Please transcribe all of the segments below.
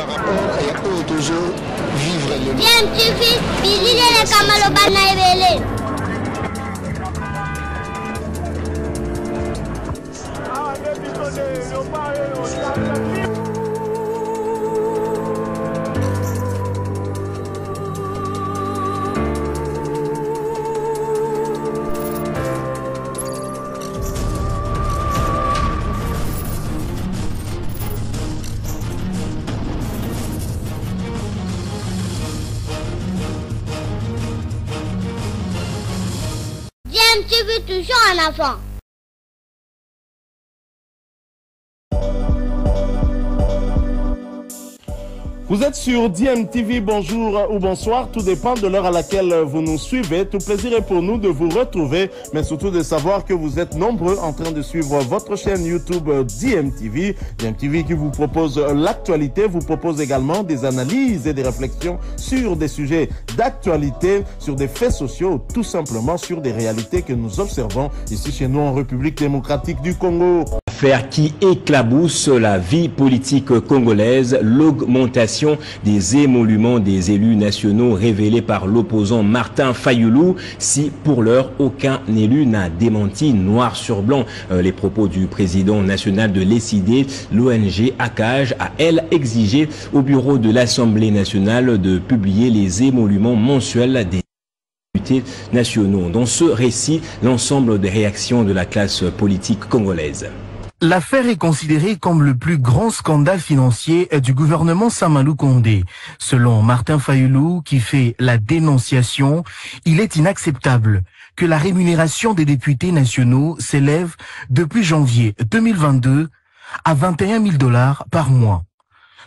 par rapport à eux toujours vivre le Bien suffit, Billy le Kamalo Banaïbele. James, tu veux toujours un enfant. Vous êtes sur DMTV, bonjour ou bonsoir, tout dépend de l'heure à laquelle vous nous suivez. Tout plaisir est pour nous de vous retrouver, mais surtout de savoir que vous êtes nombreux en train de suivre votre chaîne YouTube DMTV. DMTV qui vous propose l'actualité, vous propose également des analyses et des réflexions sur des sujets d'actualité, sur des faits sociaux, tout simplement sur des réalités que nous observons ici chez nous en République démocratique du Congo. Affaire qui éclabousse la vie politique congolaise, l'augmentation des émoluments des élus nationaux révélés par l'opposant Martin Fayoulou. Si pour l'heure aucun élu n'a démenti noir sur blanc les propos du président national de l'ECD, l'ONG ACAJ a elle exigé au bureau de l'Assemblée nationale de publier les émoluments mensuels des députés nationaux. Dans ce récit, l'ensemble des réactions de la classe politique congolaise. L'affaire est considérée comme le plus grand scandale financier du gouvernement Samalou Condé. Selon Martin Fayoulou, qui fait la dénonciation, il est inacceptable que la rémunération des députés nationaux s'élève depuis janvier 2022 à 21 000 $ par mois,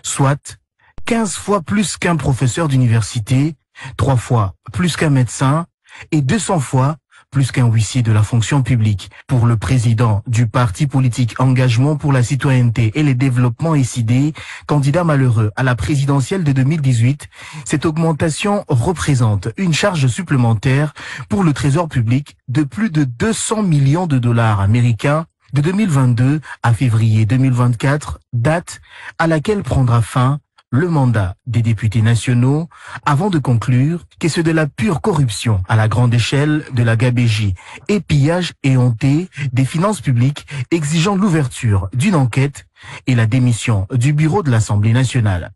soit 15 fois plus qu'un professeur d'université, 3 fois plus qu'un médecin et 200 fois plus qu'un huissier de la fonction publique. Pour le président du parti politique Engagement pour la citoyenneté et le développement ECD, candidat malheureux à la présidentielle de 2018, cette augmentation représente une charge supplémentaire pour le trésor public de plus de 200 millions de dollars américains de 2022 à février 2024, date à laquelle prendra fin le mandat des députés nationaux, avant de conclure que c'est de la pure corruption à la grande échelle de la gabégie et pillage éhonté des finances publiques, exigeant l'ouverture d'une enquête et la démission du bureau de l'Assemblée nationale.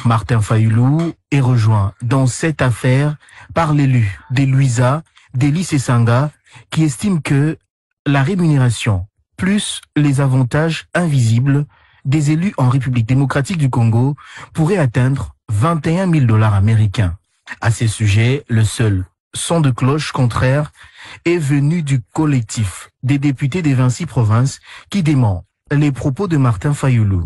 Martin Fayoulou est rejoint dans cette affaire par l'élu de Luisa, Deli Sesanga, qui estime que la rémunération plus les avantages invisibles des élus en République démocratique du Congo pourraient atteindre 21 000 $ américains. À ces sujets, le seul son de cloche contraire est venu du collectif des députés des 26 provinces qui dément les propos de Martin Fayoulou.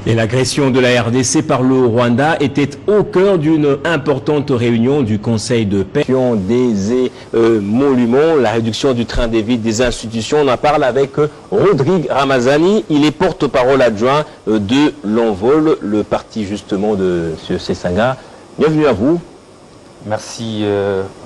Et l'agression de la RDC par le Rwanda était au cœur d'une importante réunion du Conseil de paix. Des émoluments, la réduction du train de vie des institutions. On en parle avec Rodrigue Ramazani. Il est porte-parole adjoint de l'Envol, le parti justement de M. Sesanga. Bienvenue à vous. Merci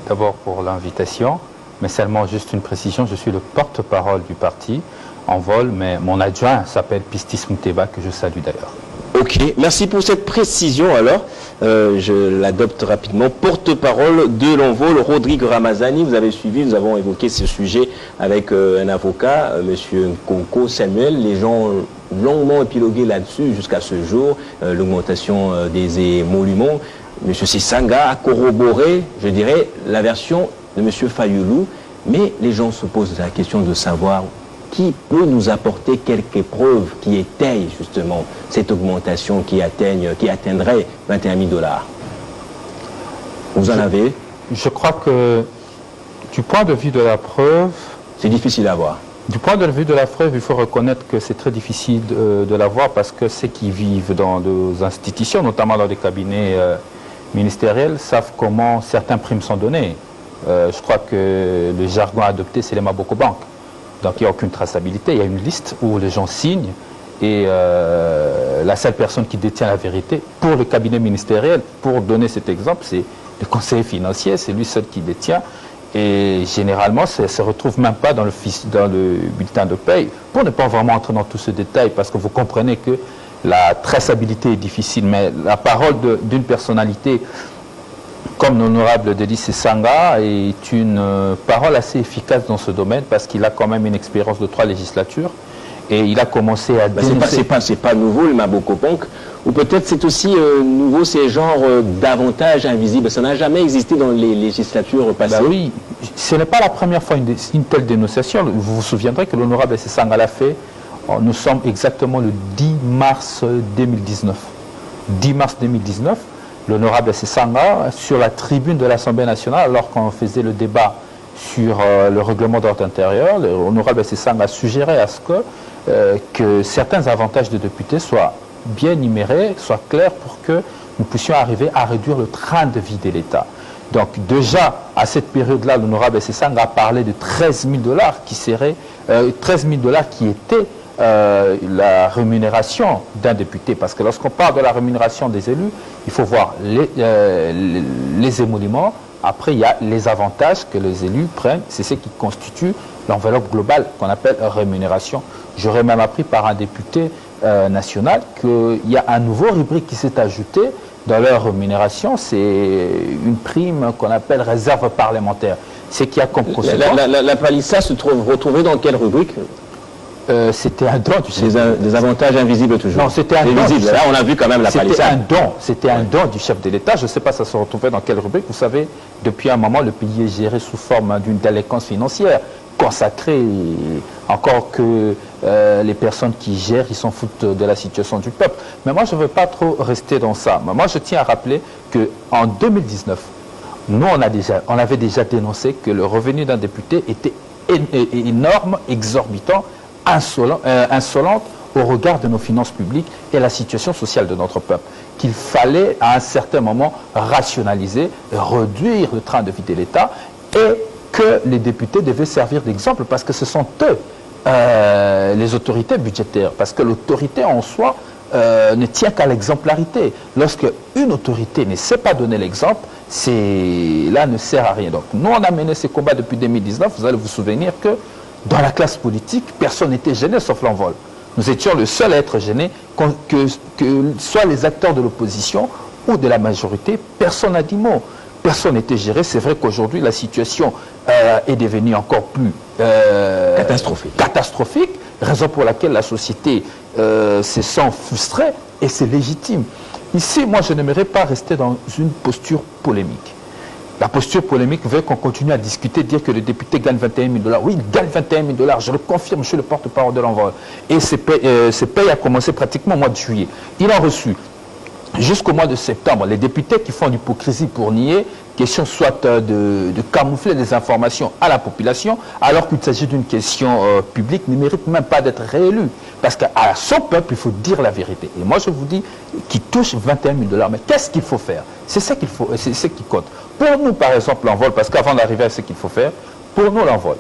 d'abord pour l'invitation, mais seulement juste une précision, je suis le porte-parole du parti Envol, mais mon adjoint s'appelle Pistis Mouteba, que je salue d'ailleurs. Ok, merci pour cette précision alors. Je l'adopte rapidement. Porte-parole de l'Envol, Rodrigue Ramazani. Vous avez suivi, nous avons évoqué ce sujet avec un avocat, M. Nkonko Samuel. Les gens longuement épilogué là-dessus jusqu'à ce jour, l'augmentation des émoluments. M. Sesanga a corroboré, je dirais, la version de M. Fayoulou, mais les gens se posent la question de savoir qui peut nous apporter quelques preuves qui étayent justement cette augmentation qui atteindrait 21 000 $. Vous en avez? Je crois que du point de vue de la preuve... C'est difficile à voir. Du point de vue de la preuve, il faut reconnaître que c'est très difficile de la voir parce que ceux qui vivent dans nos institutions, notamment dans les cabinets ministériels, savent comment certains primes sont données. Je crois que le jargon adopté, c'est les Maboko Bank. Donc il n'y a aucune traçabilité, il y a une liste où les gens signent et la seule personne qui détient la vérité pour le cabinet ministériel, pour donner cet exemple, c'est le conseiller financier, c'est lui seul qui détient. Et généralement, ça ne se retrouve même pas dans le bulletin de paye, pour ne pas vraiment entrer dans tout ce détail, parce que vous comprenez que la traçabilité est difficile, mais la parole d'une personnalité comme l'honorable Dédé Sesanga est une parole assez efficace dans ce domaine parce qu'il a quand même une expérience de 3 législatures et il a commencé à dénoncer... C'est pas nouveau le Maboko Ponk, ou peut-être c'est aussi nouveau ces genres d'avantages invisibles. Ça n'a jamais existé dans les législatures passées. Bah oui, ce n'est pas la première fois une telle dénonciation. Vous vous souviendrez que l'honorable Sesanga l'a fait. Nous sommes exactement le 10 mars 2019. 10 mars 2019. L'honorable Sesanga, sur la tribune de l'Assemblée nationale, alors qu'on faisait le débat sur le règlement d'ordre intérieur, l'honorable Sesanga suggérait à ce que certains avantages des députés soient bien numérés, soient clairs pour que nous puissions arriver à réduire le train de vie de l'État. Donc déjà, à cette période-là, l'honorable Sesanga a parlé de 13 000 $ qui seraient 13 000 $ qui étaient la rémunération d'un député, parce que lorsqu'on parle de la rémunération des élus, il faut voir les émoluments, après il y a les avantages que les élus prennent, c'est ce qui constitue l'enveloppe globale qu'on appelle rémunération. J'aurais même appris par un député national qu'il y a un nouveau rubrique qui s'est ajouté dans leur rémunération, c'est une prime qu'on appelle réserve parlementaire. C'est qui a comme conséquence... La palissa se trouve retrouvée dans quelle rubrique? C'était un don du chef des avantages invisibles toujours. Non, c'était un don. Là, on a vu quand même la palissa. C'était un don du chef de l'État. Je ne sais pas ça se retrouvait dans quelle rubrique. Vous savez, depuis un moment, le pays est géré sous forme d'une délinquance financière consacrée, encore que les personnes qui gèrent, ils s'en foutent de la situation du peuple. Mais moi, je ne veux pas trop rester dans ça. Mais moi, je tiens à rappeler qu'en 2019, nous, on avait déjà dénoncé que le revenu d'un député était énorme, exorbitant, insolente au regard de nos finances publiques et la situation sociale de notre peuple. Qu'il fallait à un certain moment rationaliser, réduire le train de vie de l'État et que les députés devaient servir d'exemple parce que ce sont eux les autorités budgétaires. Parce que l'autorité en soi ne tient qu'à l'exemplarité. Lorsque une autorité ne sait pas donner l'exemple, cela ne sert à rien. Donc nous, on a mené ces combats depuis 2019. Vous allez vous souvenir que dans la classe politique, personne n'était gêné sauf l'envol. Nous étions le seul à être gêné, que soit les acteurs de l'opposition ou de la majorité, personne n'a dit mot. Personne n'était géré. C'est vrai qu'aujourd'hui, la situation est devenue encore plus catastrophique, raison pour laquelle la société se sent frustrée et c'est légitime. Ici, moi, je n'aimerais pas rester dans une posture polémique. La posture polémique veut qu'on continue à discuter, dire que le député gagne 21 000 $. Oui, il gagne 21 000 $. Je le confirme, je suis le porte-parole de l'envol. Et ces payes a commencé pratiquement au mois de juillet. Il a reçu jusqu'au mois de septembre les députés qui font l'hypocrisie pour nier, question soit de camoufler des informations à la population, alors qu'il s'agit d'une question publique, ne mérite même pas d'être réélu. Parce qu'à son peuple, il faut dire la vérité. Et moi, je vous dis qu'il touche 21 000 $. Mais qu'est-ce qu'il faut faire? C'est ça qu'il faut, c'est ce qui compte. Pour nous, par exemple, l'envol, parce qu'avant d'arriver à ce qu'il faut faire, pour nous, l'envol,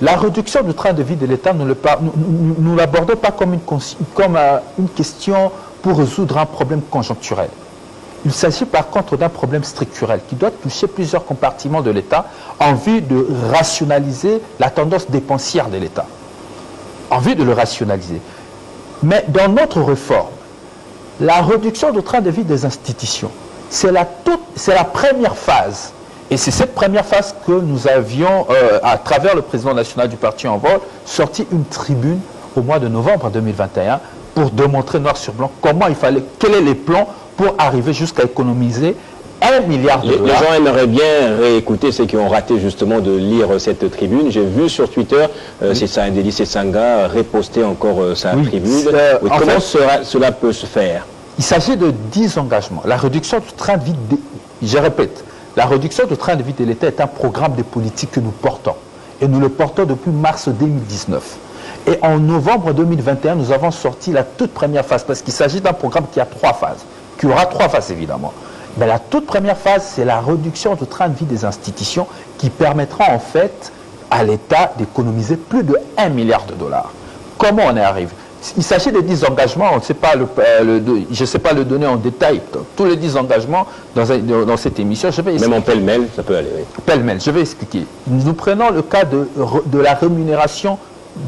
la réduction du train de vie de l'État, nous ne l'abordons pas comme une question pour résoudre un problème conjoncturel. Il s'agit par contre d'un problème structurel qui doit toucher plusieurs compartiments de l'État en vue de rationaliser la tendance dépensière de l'État. En vue de le rationaliser. Mais dans notre réforme, la réduction du train de vie des institutions, c'est la première phase. Et c'est cette première phase que nous avions, à travers le président national du parti en vol, sorti une tribune au mois de novembre 2021 pour démontrer noir sur blanc comment il fallait, quels sont les plans pour arriver jusqu'à économiser 1 milliard de $. Les gens aimeraient bien réécouter ceux qui ont raté justement de lire cette tribune. J'ai vu sur Twitter, c'est Dédé Sesanga reposter encore sa tribune. Comment cela peut se faire? Il s'agit de 10 engagements. La réduction du train de vie, je répète, la réduction du train de vie de l'État est un programme de politique que nous portons. Et nous le portons depuis mars 2019. Et en novembre 2021, nous avons sorti la toute première phase, parce qu'il s'agit d'un programme qui a 3 phases, qui aura 3 phases évidemment. Mais la toute première phase, c'est la réduction du train de vie des institutions qui permettra en fait à l'État d'économiser plus de 1 milliard de $. Comment on y arrive? Il s'agit de 10 engagements, on ne sait pas je ne sais pas le donner en détail, tous les 10 engagements dans cette émission. Je vais expliquer. Même en pêle-mêle, ça peut aller. Oui. Pêle-mêle, je vais expliquer. Nous prenons le cas de la rémunération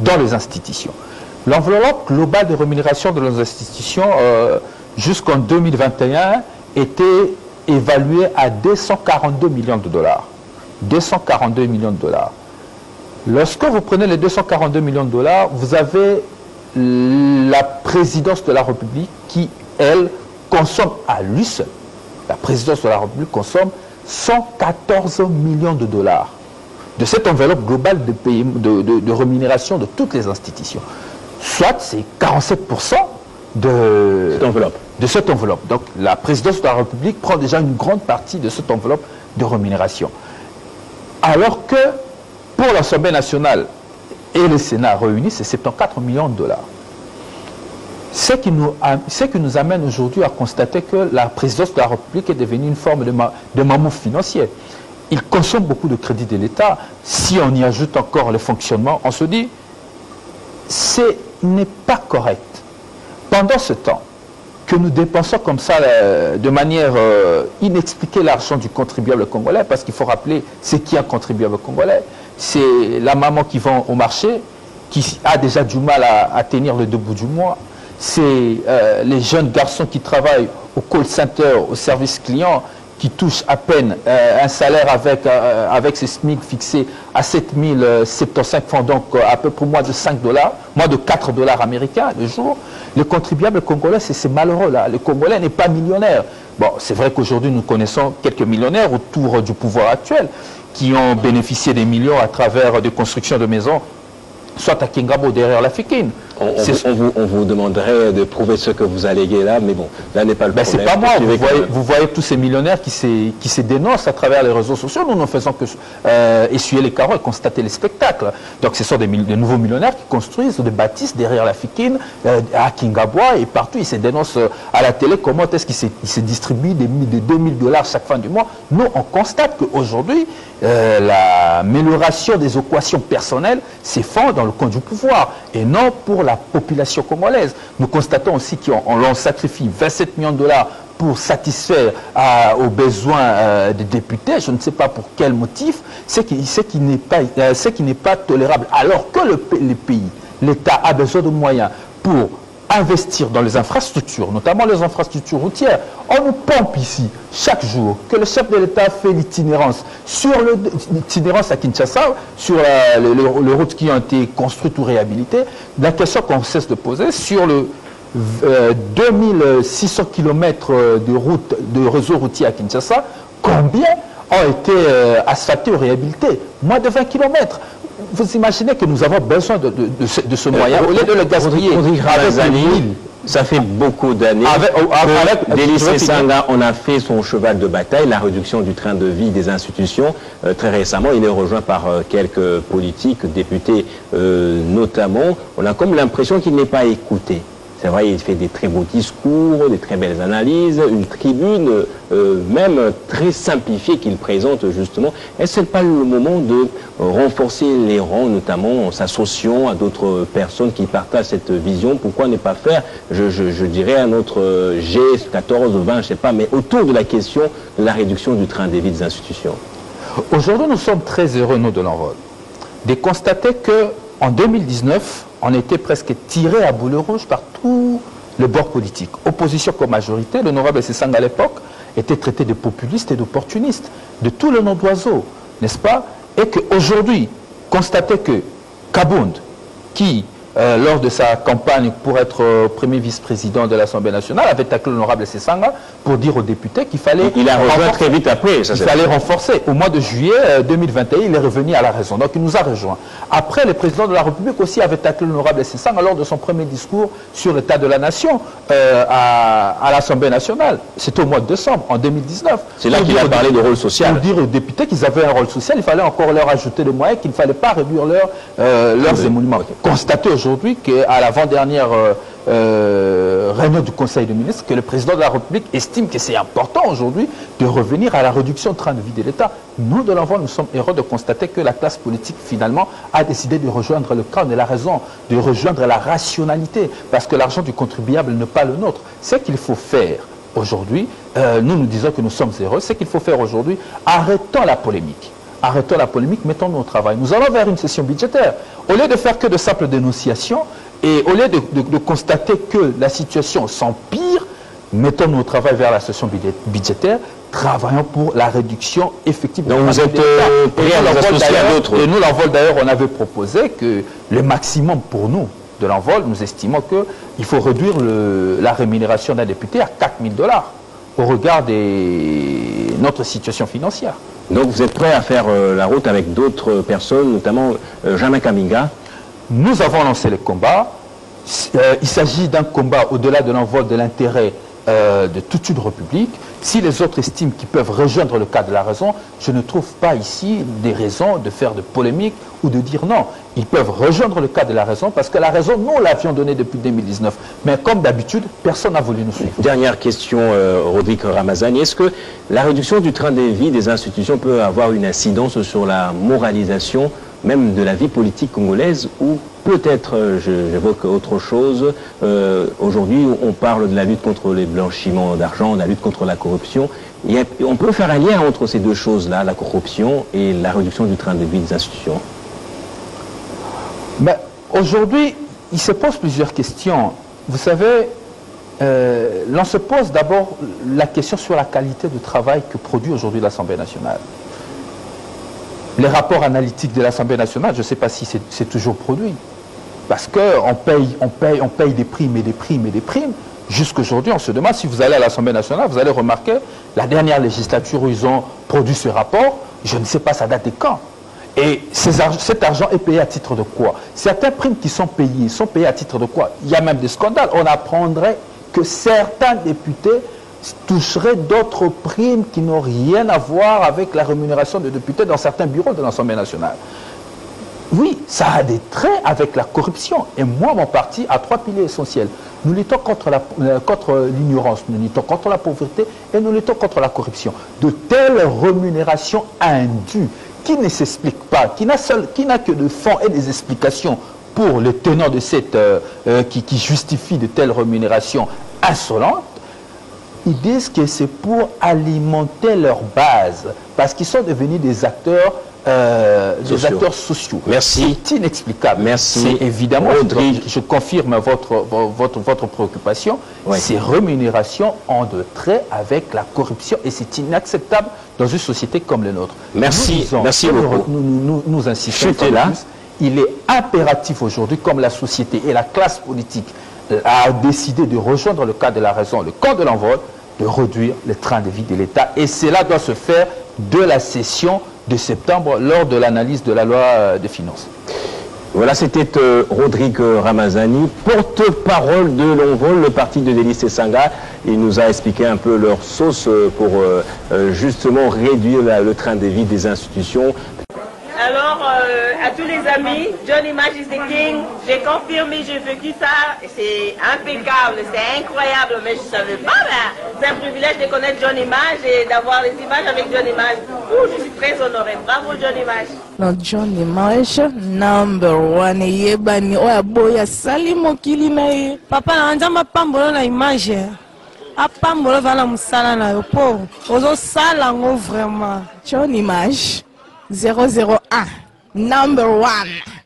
dans les institutions. L'enveloppe globale de rémunération de nos institutions jusqu'en 2021 était évaluée à 242 millions de dollars. 242 millions de dollars. Lorsque vous prenez les 242 millions de dollars, vous avez la présidence de la République qui, elle, consomme à lui seul. La présidence de la République consomme 114 millions de dollars de cette enveloppe globale de rémunération de toutes les institutions. Soit c'est 47% de cette enveloppe. Donc la présidence de la République prend déjà une grande partie de cette enveloppe de rémunération. Alors que pour l'Assemblée nationale et le Sénat réunis, c'est 74 millions de dollars. Ce qui nous amène aujourd'hui à constater que la présidence de la République est devenue une forme de mammouth financier. Il consomme beaucoup de crédits de l'État. Si on y ajoute encore le fonctionnement, on se dit, ce n'est pas correct. Pendant ce temps que nous dépensons comme ça de manière inexpliquée l'argent du contribuable congolais, parce qu'il faut rappeler, c'est qui un contribuable congolais? C'est la maman qui vend au marché, qui a déjà du mal à tenir le debout du mois. C'est les jeunes garçons qui travaillent au call center, au service client, qui touchent à peine un salaire avec ce SMIC fixé à 7075 francs, donc à peu près moins de 5 dollars, moins de 4 dollars américains le jour. Le contribuable congolais, c'est ces malheureux-là. Le Congolais n'est pas millionnaire. Bon, c'est vrai qu'aujourd'hui, nous connaissons quelques millionnaires autour du pouvoir actuel qui ont bénéficié des millions à travers des constructions de maisons, soit à Kingabo, derrière la Fikine. On vous demanderait de prouver ce que vous alléguez là, mais bon, là n'est pas le problème. C'est pas moi, vous voyez tous ces millionnaires qui se dénoncent à travers les réseaux sociaux. Nous ne faisons que essuyer les carreaux et constater les spectacles. Donc ce sont des nouveaux millionnaires qui construisent des bâtisses derrière la Fikine, à Kingabwa et partout. Ils se dénoncent à la télé comment est-ce qu'ils se distribuent des 2000 dollars chaque fin du mois. Nous, on constate qu'aujourd'hui, l'amélioration des équations personnelles s'effondre dans le camp du pouvoir et non pour la population congolaise. Nous constatons aussi qu'on sacrifie 27 millions de dollars pour satisfaire aux besoins des députés, je ne sais pas pour quel motif, ce qui n'est pas tolérable, alors que le pays, l'État a besoin de moyens pour investir dans les infrastructures, notamment les infrastructures routières. On nous pompe ici, chaque jour, que le chef de l'État fait l'itinérance. Sur l'itinérance à Kinshasa, sur les routes qui ont été construites ou réhabilitées, la question qu'on cesse de poser, sur le 2600 km de réseau routier à Kinshasa, combien ont été asphaltés ou réhabilités? Moins de 20 km. Vous imaginez que nous avons besoin de ce moyen, au lieu de le gaspiller ça fait beaucoup d'années que Denis Sanga, on a fait son cheval de bataille, la réduction du train de vie des institutions. Très récemment, il est rejoint par quelques politiques, députés notamment. On a comme l'impression qu'il n'est pas écouté. C'est vrai, il fait des très beaux discours, des très belles analyses, une tribune même très simplifiée qu'il présente justement. Est-ce pas le moment de renforcer les rangs, notamment en s'associant à d'autres personnes qui partagent cette vision? Pourquoi ne pas faire, je dirais, un autre G14 ou 20, je ne sais pas, mais autour de la question de la réduction du train de vie des institutions? Aujourd'hui, nous sommes très heureux, nous, de l'envol, de constater qu'en 2019, on était presque tiré à boulet rouge par tout le bord politique. Opposition comme majorité, l'honorable Sesanga à l'époque était traité de populiste et d'opportuniste, de tout le nom d'oiseau, n'est-ce pas? Et qu'aujourd'hui, constater que Kabound, qui, lors de sa campagne pour être premier vice-président de l'Assemblée nationale, avait taclé l'honorable Sesanga pour dire aux députés qu'il fallait... Il a rejoint très vite après. Ça, il fallait renforcer. Au mois de juillet 2021, il est revenu à la raison. Donc il nous a rejoints. Après, le président de la République aussi avait taclé l'honorable Sesanga lors de son premier discours sur l'état de la nation à l'Assemblée nationale. C'était au mois de décembre, en 2019. C'est là qu'il a parlé de rôle social. Pour dire aux députés qu'ils avaient un rôle social, il fallait encore leur ajouter des moyens, qu'il ne fallait pas réduire leurs émoluments. Constatez aujourd'hui qu'à l'avant-dernière réunion du Conseil des ministres, que le président de la République estime que c'est important aujourd'hui de revenir à la réduction de train de vie de l'État. Nous, de l'envoi, nous sommes heureux de constater que la classe politique, finalement, a décidé de rejoindre le camp de la raison, de rejoindre la rationalité, parce que l'argent du contribuable n'est pas le nôtre. Ce qu'il faut faire aujourd'hui, nous disons que nous sommes heureux, ce qu'il faut faire aujourd'hui, arrêtons la polémique. Arrêtons la polémique, mettons-nous au travail. Nous allons vers une session budgétaire. Au lieu de faire que de simples dénonciations, Et au lieu de constater que la situation s'empire, mettons-nous au travail vers la session budgétaire, travaillons pour la réduction effective. Donc vous êtes prêts à vous associer à d'autres. Et nous, l'envol d'ailleurs, on avait proposé que le maximum pour nous de l'envol, nous estimons qu'il faut réduire la rémunération d'un député à 4 000 $ au regard de notre situation financière. Donc vous êtes prêts à faire la route avec d'autres personnes, notamment Jean Kaminga? Nous avons lancé le combat. Il s'agit d'un combat au-delà de l'envol de l'intérêt de toute une république. Si les autres estiment qu'ils peuvent rejoindre le cas de la raison, je ne trouve pas ici des raisons de faire de polémique ou de dire non. Ils peuvent rejoindre le cas de la raison parce que la raison, nous l'avions donnée depuis 2019. Mais comme d'habitude, personne n'a voulu nous suivre. Dernière question, Rodrigue Ramazani. Est-ce que la réduction du train de vie des institutions peut avoir une incidence sur la moralisation même de la vie politique congolaise, ou peut-être, j'évoque autre chose, aujourd'hui on parle de la lutte contre les blanchiments d'argent, la lutte contre la corruption. On peut faire un lien entre ces deux choses-là, la corruption et la réduction du train de vie des institutions. Mais aujourd'hui, il se pose plusieurs questions. Vous savez, l'on se pose d'abord la question sur la qualité du travail que produit aujourd'hui l'Assemblée nationale. Les rapports analytiques de l'Assemblée nationale, je ne sais pas si c'est toujours produit. Parce qu'on paye des primes et des primes et des primes. Jusqu'aujourd'hui, on se demande, si vous allez à l'Assemblée nationale, vous allez remarquer, la dernière législature où ils ont produit ce rapport, je ne sais pas ça date de quand. Et cet argent est payé à titre de quoi? Certaines primes qui sont payées à titre de quoi? Il y a même des scandales. On apprendrait que certains députés toucherait d'autres primes qui n'ont rien à voir avec la rémunération des députés dans certains bureaux de l'Assemblée nationale. Oui, ça a des traits avec la corruption. Et moi, mon parti a 3 piliers essentiels. Nous luttons contre l'ignorance, nous luttons contre la pauvreté et nous luttons contre la corruption. De telles rémunérations indues qui ne s'expliquent pas, qui n'a que de fond et des explications pour les tenants de cette, qui justifient de telles rémunérations insolentes, ils disent que c'est pour alimenter leur base, parce qu'ils sont devenus des acteurs sociaux. Merci. C'est inexplicable. Merci. C'est évidemment, Rodrigue. je confirme votre préoccupation, ouais. Ces rémunérations ont de trait avec la corruption et c'est inacceptable dans une société comme la nôtre. Merci. Merci beaucoup. Nous insistons. Il est impératif aujourd'hui, comme la société et la classe politique a décidé de rejoindre le cas de la raison, le camp de l'envol, de réduire le train de vie de l'État. Et cela doit se faire de la session de septembre lors de l'analyse de la loi de finances. Voilà, c'était Rodrigue Ramazani, porte-parole de l'Envol, le parti de Délice Sanga. Il nous a expliqué un peu leur sauce pour justement réduire le train de vie des institutions. Alors, à tous les amis, Johnny Mash is the King. J'ai confirmé, j'ai vécu ça. C'est impeccable, c'est incroyable, mais je ne savais pas. C'est un privilège de connaître Johnny Mash et d'avoir les images avec Johnny Mash. Je suis très honorée. Bravo, Johnny Mash. Non, Johnny Mash, #1. Yebani, oya boya salimo kilina. Papa, anjama pambolo na image. Apambolo vala musala na yo po. Ozo sala ngo vraiment. Johnny Mash. 001, #1.